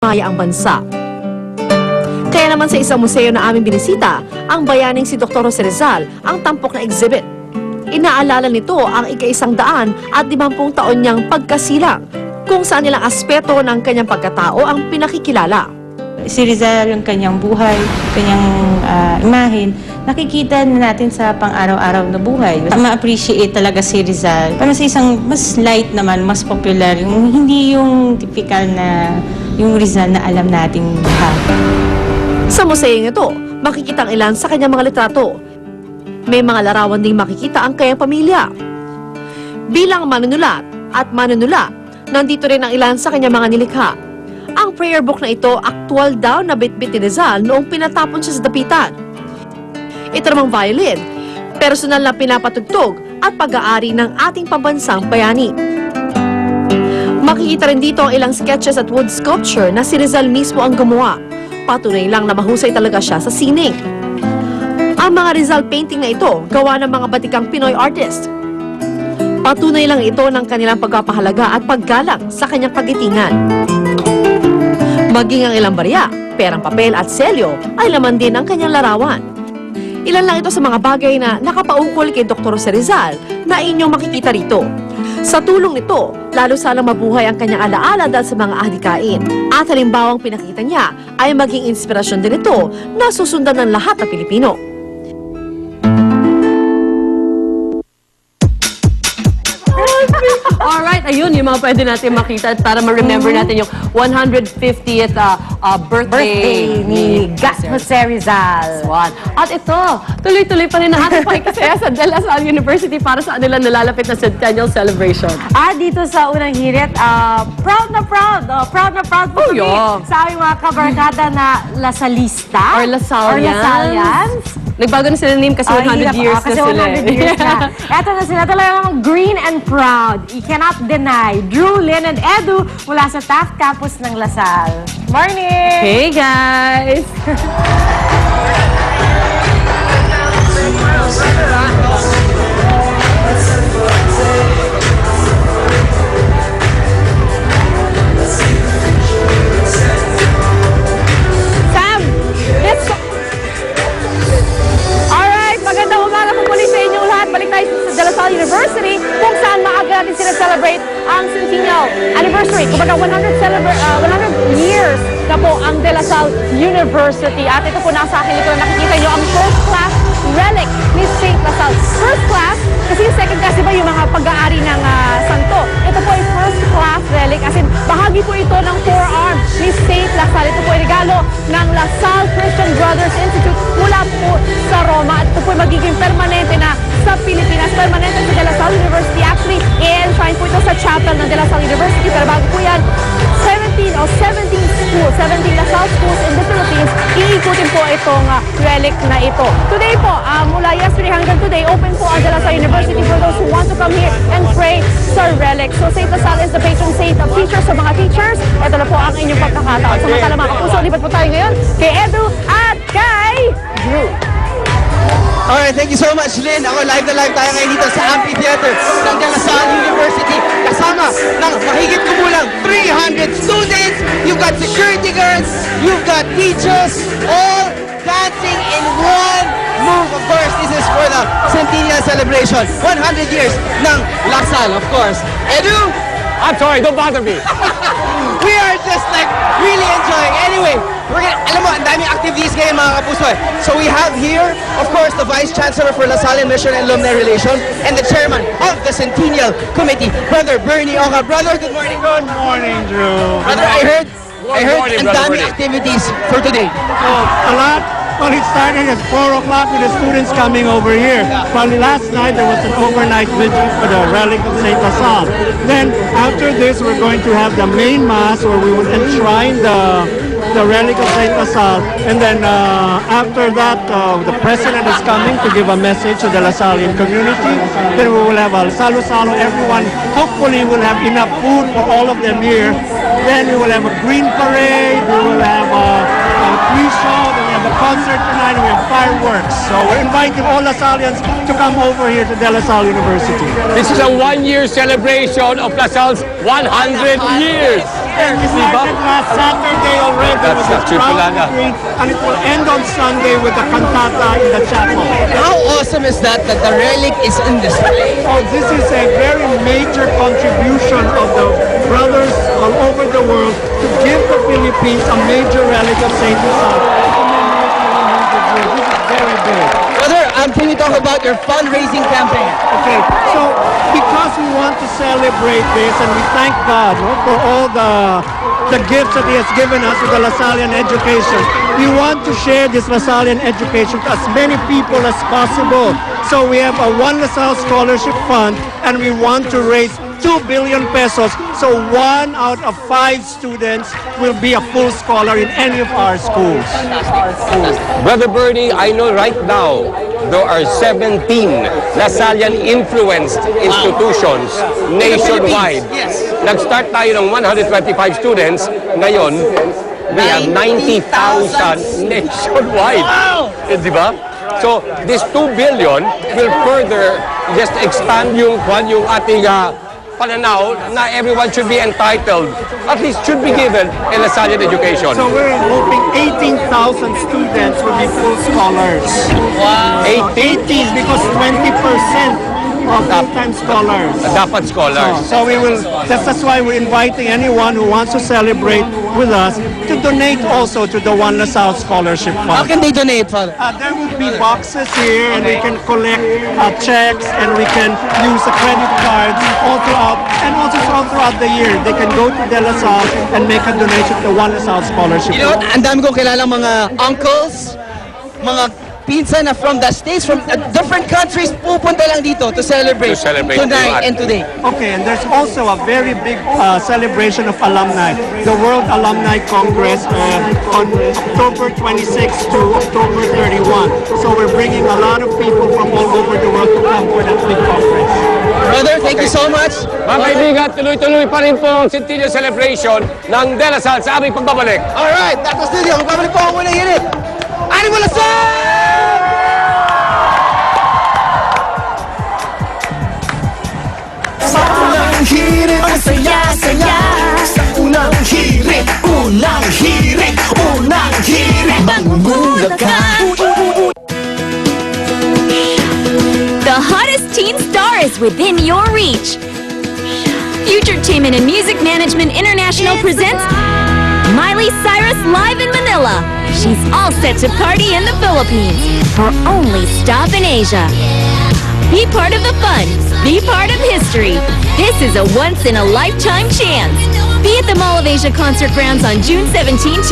maya ang bansa. Kaya naman sa isang museo na aming binisita, ang bayaning si Dr. Jose Rizal ang tampok na exhibit. Inaalala nito ang ika-150 taon niyang pagkasilang, kung saan ilang aspeto ng kanyang pagkatao ang pinakikilala. Si Rizal, yung kanyang buhay, kanyang imahen, nakikita na natin sa pang-araw-araw na buhay. Ma-appreciate talaga si Rizal. Para sa isang mas light naman, mas popular, yung hindi yung typical na yung Rizal na alam nating lahat. Sa museyong ito, makikita ang ilan sa kanyang mga litrato. May mga larawan ding makikita ang kanyang pamilya. Bilang manunulat at manunula, nandito rin ang ilan sa kanyang mga nilikha. Ang prayer book na ito, aktual daw na bitbit ni Rizal noong pinatapon siya sa dapitan. Ito namang violin, personal na pinapatugtog at pag-aari ng ating pambansang bayani. Makikita rin dito ang ilang sketches at wood sculpture na si Rizal mismo ang gumawa. Patunay lang na mahusay talaga siya sa sining. Ang mga Rizal painting na ito, gawa ng mga batikang Pinoy artist. Patunay lang ito ng kanilang pagpapahalaga at paggalang sa kanyang pagitingan. Maging ang ilang barya, perang papel at selyo ay laman din ang kanyang larawan. Ilan lang ito sa mga bagay na nakapaukol kay Dr. Jose Rizal na inyong makikita rito. Sa tulong nito, lalo salang mabuhay ang kanyang alaala dahil sa mga adhikain. At halimbawang pinakita niya ay maging inspirasyon din ito na susundan ng lahat ng Pilipino. Alright, ayun, yung mga pwede natin makita para ma-remember natin yung 150th birthday ni Jose Rizal. At ito, tuloy-tuloy pa rin ang ating pakikisaya sa De La Salle University para sa kanilang nalalapit na centennial celebration. Dito sa unang hirit, proud na proud po kami sa aming mga kabarkada na Lasalista. Or Lasallians. Nagbago na sila name kasi 100 years kasi na sila. 100 years na. Eto na sila talagang green and proud. You cannot deny. Drew, Lynn, and Edu mula sa Taft Campus ng Lasal. Morning! Hey guys! Sam! Let's go! Magandang umaga po muli sa inyong lahat. Balik tayo sa De La Salle University kung saan maaga natin sila-celebrate ang centennial anniversary. Kumbaga 100 years na po ang De La Salle University. At ito po nasa akin ito na nakikita nyo ang first class relic ni St. La Salle. First class, kasi yung second class diba yung mga pag-aari ng santo. Ito po ay first class relic, as in bahagi po ito ng forearm ni St. La Salle. Ito po ay regalo ng La Salle Christian Brothers Institute mula po sa Roma. At ito po ay magiging permanente na sa Pilipinas. Permanente sa De La Salle University. Actually, i-enshrine po ito sa chapel ng De La Salle University. Pero bago po yan, 17 schools, 17 La Salle schools in the Philippines, iikutin po itong relic na ito. Today po, mula yesterday hanggang today, open po ang De La Salle University for those who want to come here and pray sa relic. So, St. La Salle is the patron saint of teachers. So, mga teachers, ito na po ang inyong pagkakataon. Samantala mga kapuso, lipat po tayo ngayon kay Edu at kay Drew. Alright, thank you so much, Lynn. Ako live na live tayo ngayon dito sa amphitheater ng De La Salle University. Kasama ng mahigit kumulang 300 students. You've got security guards, you've got teachers, all dancing in one move. Of course, this is for the centennial celebration. 100 years ng La Salle, of course. Edu? I'm sorry, don't bother me. We are just like really enjoying. Anyway, alam mo, ang daming activities ngayon mga kapuso. So we have here, of course, the Vice Chancellor for La Salle Mission and Alumni Relations and the Chairman of the Centennial Committee, Brother Bernie Oga. Brother, good morning. Good morning, Drew. Brother, I heard morning, ang Brother daming Bernie. activities for today. A lot. Well, it started at 4 o'clock with the students coming over here. Well, last night there was an overnight vigil for the relic of St. La Salle. Then, after this, we're going to have the main mass where we will enshrine the relic of St. La Salle. And then, after that, the president is coming to give a message to the La Sallian community. Then we will have a salo-salo. Everyone, hopefully, will have enough food for all of them here. Then we will have a green parade. We will have a pre-show. Then we have a concert tonight. We have fireworks. So we're inviting all Lasallians to come over here to De La Salle University. This is a one-year celebration of La Salle's 100 years. It started last Saturday already That's with the the Tripolana. Tripolana, and it will end on Sunday with the cantata in the chapel. How awesome is that the relic is in display? Oh, this is a very major contribution of the brothers all over the world to give the Philippines a major relic of Saint Rizal. This is very big. Brother, can you talk about your fundraising campaign? Okay, so because we want to celebrate this and we thank God for all the gifts that He has given us with the Lasallian education, we want to share this Lasallian education to as many people as possible. So we have a One LaSalle Scholarship Fund and we want to raise 2 billion pesos. So 1 out of 5 students will be a full scholar in any of our schools. Brother Bernie, I know right now there are 17 Lasallian influenced institutions nationwide. Yes. Nag-start tayo ng 125 students. Ngayon, we have 90,000 nationwide. Wow! Di ba? So, this 2 billion will further just expand yung ating pananaw na everyone should be entitled, at least should be given a Lasallian education. So we're hoping 18,000 students will be full scholars. Wow. 18 because 20% of full-time scholars. Dapat scholars. So we will, that's why we're inviting anyone who wants to celebrate with us to donate also to the One LaSalle Scholarship How Fund. can they donate, Father? There will be boxes here and we can collect checks and we can use the credit cards all throughout and also all throughout the year. They can go to De La Salle and make a donation to the One LaSalle Scholarship You know what? Fund. Ang dami kong kilalang mga uncles, mga pinsan na from the States, from different countries, pupunta lang dito to celebrate, To celebrate tonight yung and today. Okay, and there's also a very big celebration of alumni, the World Alumni Congress on October 26 to October 31. So we're bringing a lot of people from all over the world to come for that big conference. Brother, thank you so much. Mga kaibigan, tuloy-tuloy pa rin po ang Centennial Celebration ng De La Salle sa aming pagbabalik. Alright, that's the studio. Magbabalik po ako muna unit. Animo Lasal! Unang hirit, ang saya-saya. Sa unang hirit, mangungulat ka. The hottest teen star is within your reach. Futuretainment and Music Management International presents Miley Cyrus live in Manila. She's all set to party in the Philippines. Her only stop in Asia. Be part of the fun. Be part of history. This is a once-in-a-lifetime chance. Be at the Mall of Asia Concert Grounds on June 17,